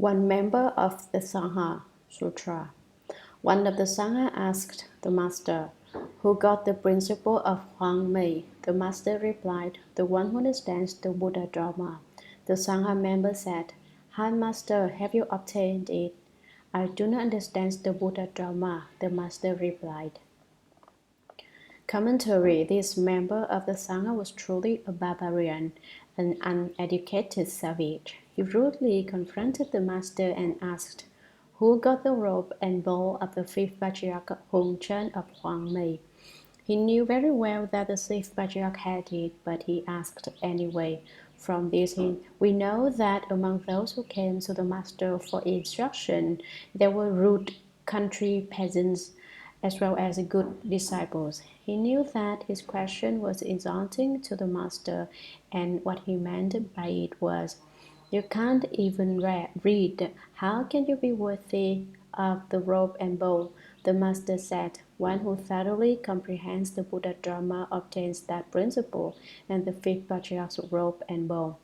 One member of the Sangha Sutra. One of the Sangha asked the master, "Who got the principle of Huang Mei?" The master replied, "The one who understands the Buddha Dharma." The Sangha member said, "High Master, have you obtained it?" "I do not understand the Buddha Dharma," the master replied. Commentary. This member of the Sangha was truly a barbarian, an uneducated savage. He rudely confronted the master and asked, "Who got the rope and bow of the fifth patriarch Hung Chen of Huang Mei?" He knew very well that the sixth patriarch had it, but he asked anyway. From this, we know that among those who came to the master for instruction, there were rude country peasants as well as good disciples. He knew that his question was insulting to the master, and what he meant by it was, "You can't even read. How can you be worthy of the rope and bow?" The master said, "One who thoroughly comprehends the Buddha Dharma obtains that principle, and the fifth patriarch's rope and bow."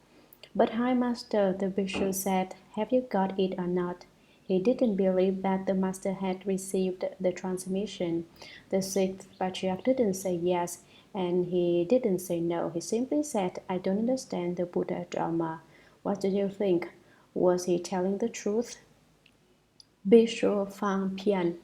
"But, High Master," the bhikshu said, "have you got it or not?" He didn't believe that the master had received the transmission. The sixth patriarch didn't say yes, and he didn't say no. He simply said, "I don't understand the Buddha Dharma." What do you think? Was he telling the truth? Bhikshu Phang Pian.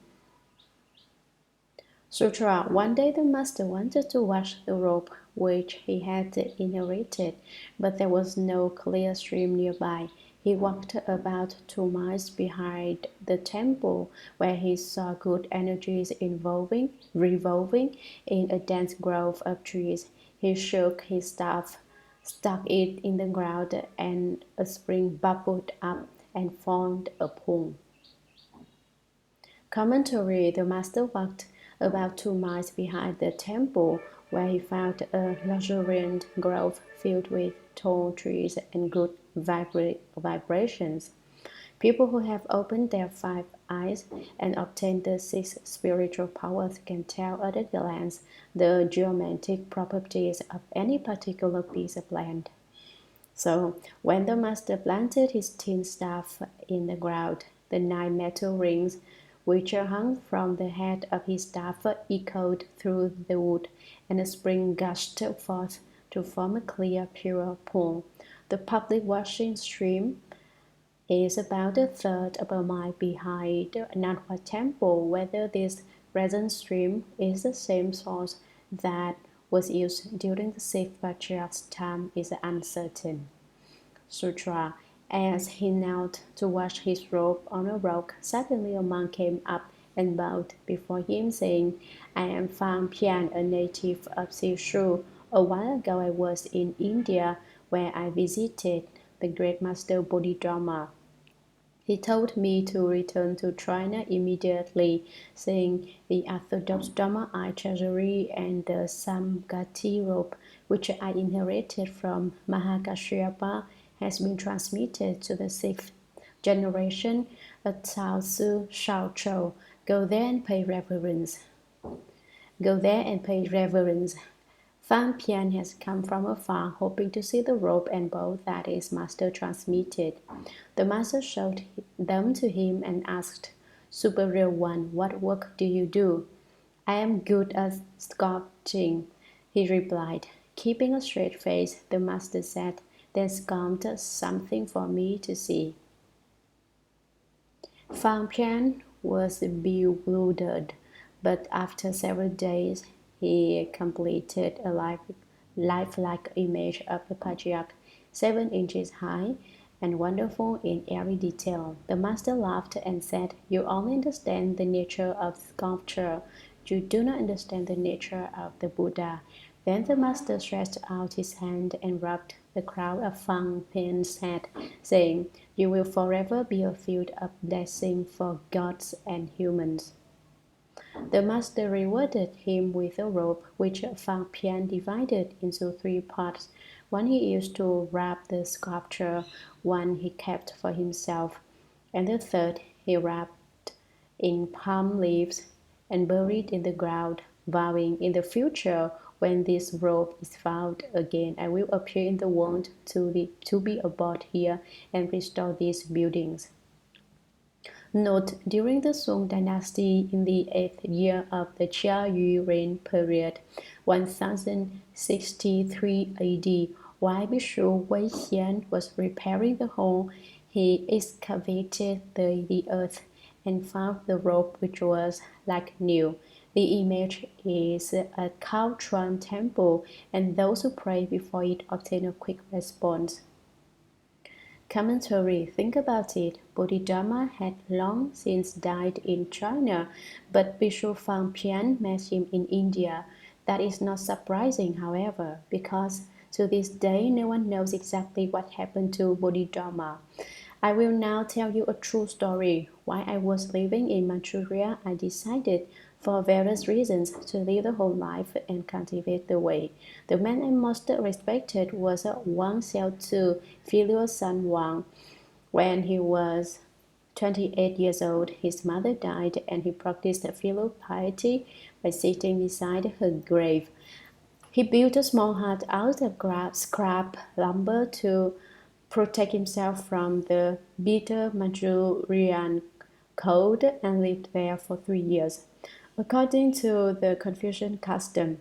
Sutra. One day the master wanted to wash the robe which he had inherited, but there was no clear stream nearby. He walked about 2 miles behind the temple, where he saw good energies revolving in a dense grove of trees. He shook his staff, stuck it in the ground, and a spring bubbled up and formed a pool. Commentary. The master walked about 2 miles behind the temple, where he found a luxuriant grove filled with tall trees and good vibrations. People who have opened their 5 eyes and obtained the 6 spiritual powers can tell at a glance the geometric properties of any particular piece of land. So, when the master planted his tin staff in the ground, the 9 metal rings which hung from the head of his staff echoed through the wood, and a spring gushed forth to form a clear, pure pool. The public washing stream is about a third of a mile behind Nan Hua Temple. Whether this present stream is the same source that was used during the Sixth Patriarch's time is uncertain. Sutra. As he knelt to wash his robe on a rock, suddenly a monk came up and bowed before him, saying, "I am Phang Pian, a native of Sishu. A while ago I was in India, where I visited the great master Bodhidharma. He told me to return to China immediately, saying, 'The orthodox Dharma I treasury and the Samgati robe, which I inherited from Mahakashyapa, has been transmitted to the 6th generation of Cao Su Shao Chou. Go there and pay reverence.'" Phang Pian has come from afar, hoping to see the robe and bow that his master transmitted. The master showed them to him and asked, "Superior one, what work do you do?" "I am good at sculpting," he replied. Keeping a straight face, the master said, "Then sculpt something for me to see." Phang Pian was bewildered, but after several days he completed a lifelike image of the patriarch, 7 inches high and wonderful in every detail. The master laughed and said, "You only understand the nature of sculpture. You do not understand the nature of the Buddha." Then the master stretched out his hand and rubbed the crown of Phang Pian's head, saying, "You will forever be a field of blessing for gods and humans." The master rewarded him with a rope, which Phang Pian divided into 3 parts. One he used to wrap the sculpture, one he kept for himself, and the third he wrapped in palm leaves and buried in the ground, vowing, "In the future, when this robe is found again, I will appear in the world to be a god here and restore these buildings." Note, during the Song dynasty in the 8th year of the Xia Yu reign period, 1063 AD, while Bishop Wei Xian was repairing the hole, he excavated the earth and found the rope which was like new. The image is at Hsuan Temple, and those who pray before it obtain a quick response. Commentary. Think about it. Bodhidharma had long since died in China, but Bishop Fang Pian met him in India. That is not surprising, however, because to this day no one knows exactly what happened to Bodhidharma. I will now tell you a true story. While I was living in Manchuria, I decided, for various reasons, to live the whole life and cultivate the way. The man I most respected was Wang Xiaotu, filial son Wang. When he was 28 years old, his mother died, and he practiced filial piety by sitting beside her grave. He built a small hut out of scrap lumber to protect himself from the bitter Manchurian cold and lived there for 3 years. According to the Confucian custom,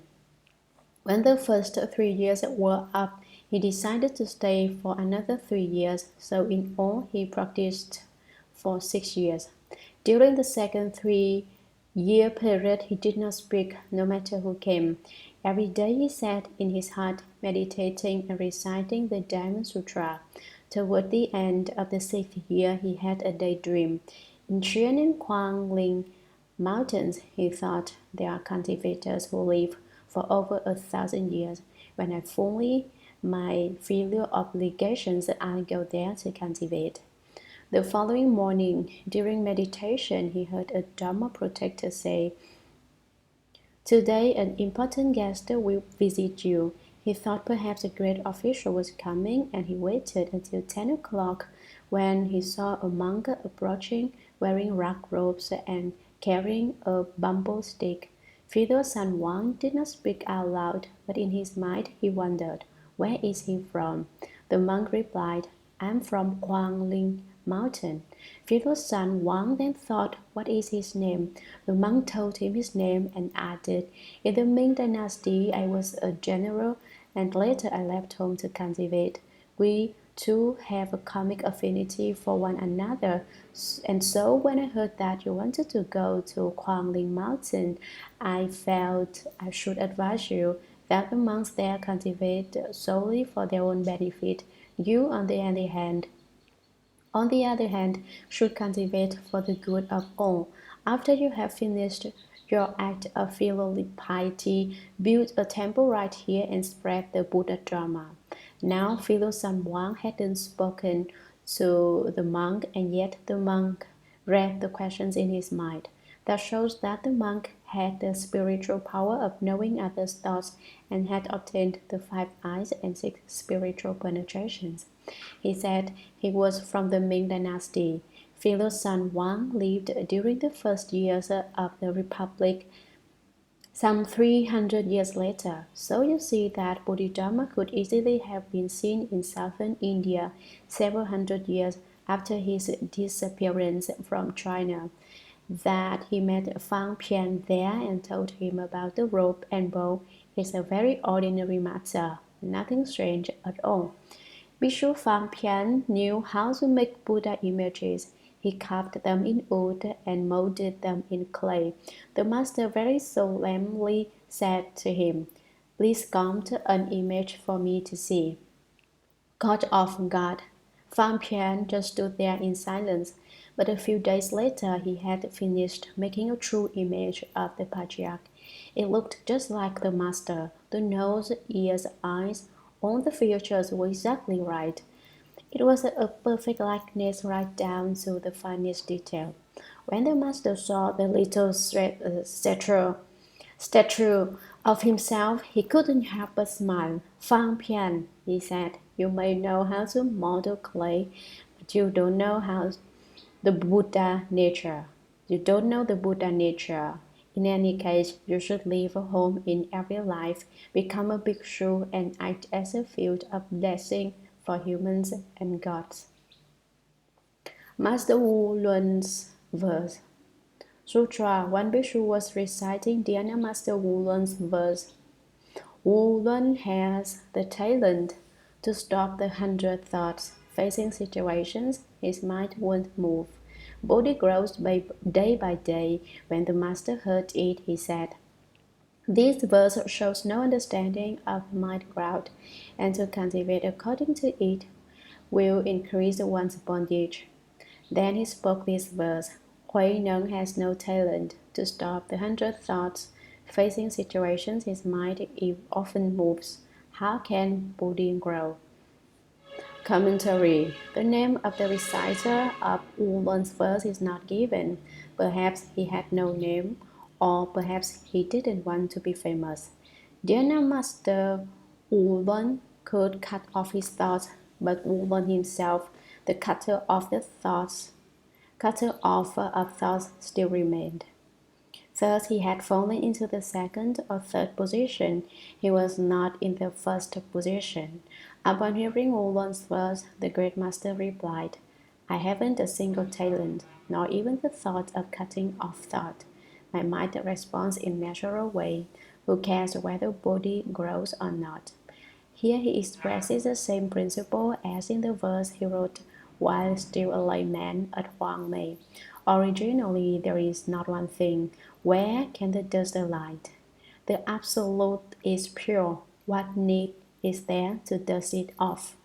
when the first 3 years were up, he decided to stay for another 3 years, so in all he practiced for 6 years. During the second 3 year period, he did not speak, no matter who came. Every day he sat in his hut, meditating and reciting the Dharma Sutra. Toward the end of the 6th year, he had a daydream. In Xian and Guangling mountains, he thought, there are cultivators who live for over 1,000 years. When I fulfill my filial obligations, I'll go there to cultivate. The following morning, during meditation, he heard a Dharma protector say, "Today an important guest will visit you." He thought perhaps a great official was coming, and he waited until 10 o'clock, when he saw a monk approaching, wearing rug robes and carrying a bamboo stick. Filial son Wang did not speak out loud, but in his mind he wondered, "Where is he from?" The monk replied, "I'm from Guangling Mountain." Filial son Wang then thought, "What is his name?" The monk told him his name and added, "In the Ming Dynasty, I was a general, and later I left home to cultivate. We two have a karmic affinity for one another, and so when I heard that you wanted to go to Guangling Mountain, I felt I should advise you that the monks there cultivate solely for their own benefit. You, on the other hand, should cultivate for the good of all. After you have finished your act of filial piety, build a temple right here and spread the Buddha Dharma." Now filial son Wang hadn't spoken to the monk, and yet the monk read the questions in his mind. That shows that the monk had the spiritual power of knowing others' thoughts and had obtained the 5 eyes and 6 spiritual penetrations. He said he was from the Ming Dynasty. Filial son Wang lived during the first years of the Republic, some 300 years later. So you see that Bodhidharma could easily have been seen in southern India several hundred years after his disappearance from China. That he met Fang Pian there and told him about the rope and bow is a very ordinary matter, nothing strange at all. Bishop Fang Pian knew how to make Buddha images. He carved them in wood and molded them in clay. The master very solemnly said to him, "Please sculpt an image for me to see." Caught off guard, Fang Pian just stood there in silence, but a few days later he had finished making a true image of the Patriarch. It looked just like the master. The nose, ears, eyes, all the features were exactly right. It was a perfect likeness right down to the finest detail. When the master saw the little statue of himself, he couldn't help but smile. "Fang Pian," he said, "you may know how to model clay, but you don't know how the Buddha nature. You don't know the Buddha nature. In any case, you should leave a home in every life, become a bhikshu, and act as a field of blessing for humans and gods." Master Wu Lun's Verse. Sutra. One bhikshu was reciting Dhyana Master Wulan's verse. Wulan has the talent to stop the 100 thoughts. Facing situations, his mind won't move. Body grows day by day. When the master heard it, he said, "This verse shows no understanding of mind growth, and to cultivate according to it will increase one's bondage." Then he spoke this verse: Hui Neng has no talent to stop the 100 thoughts. Facing situations, his mind often moves. How can Buddha grow? Commentary. The name of the reciter of Wulan's verse is not given. Perhaps he had no name, or perhaps he didn't want to be famous. Dhyana Master Wulan could cut off his thoughts, but Wulan himself, the cutter off of thoughts, still remained. Thus he had fallen into the second or third position. He was not in the first position. Upon hearing Wulan's verse, the great master replied, "I haven't a single talent, nor even the thought of cutting off thought. My mind responds in natural way. Who cares whether body grows or not?" Here he expresses the same principle as in the verse he wrote while still a layman at Huang Mei. Originally, there is not one thing. Where can the dust alight? The Absolute is pure. What need is there to dust it off?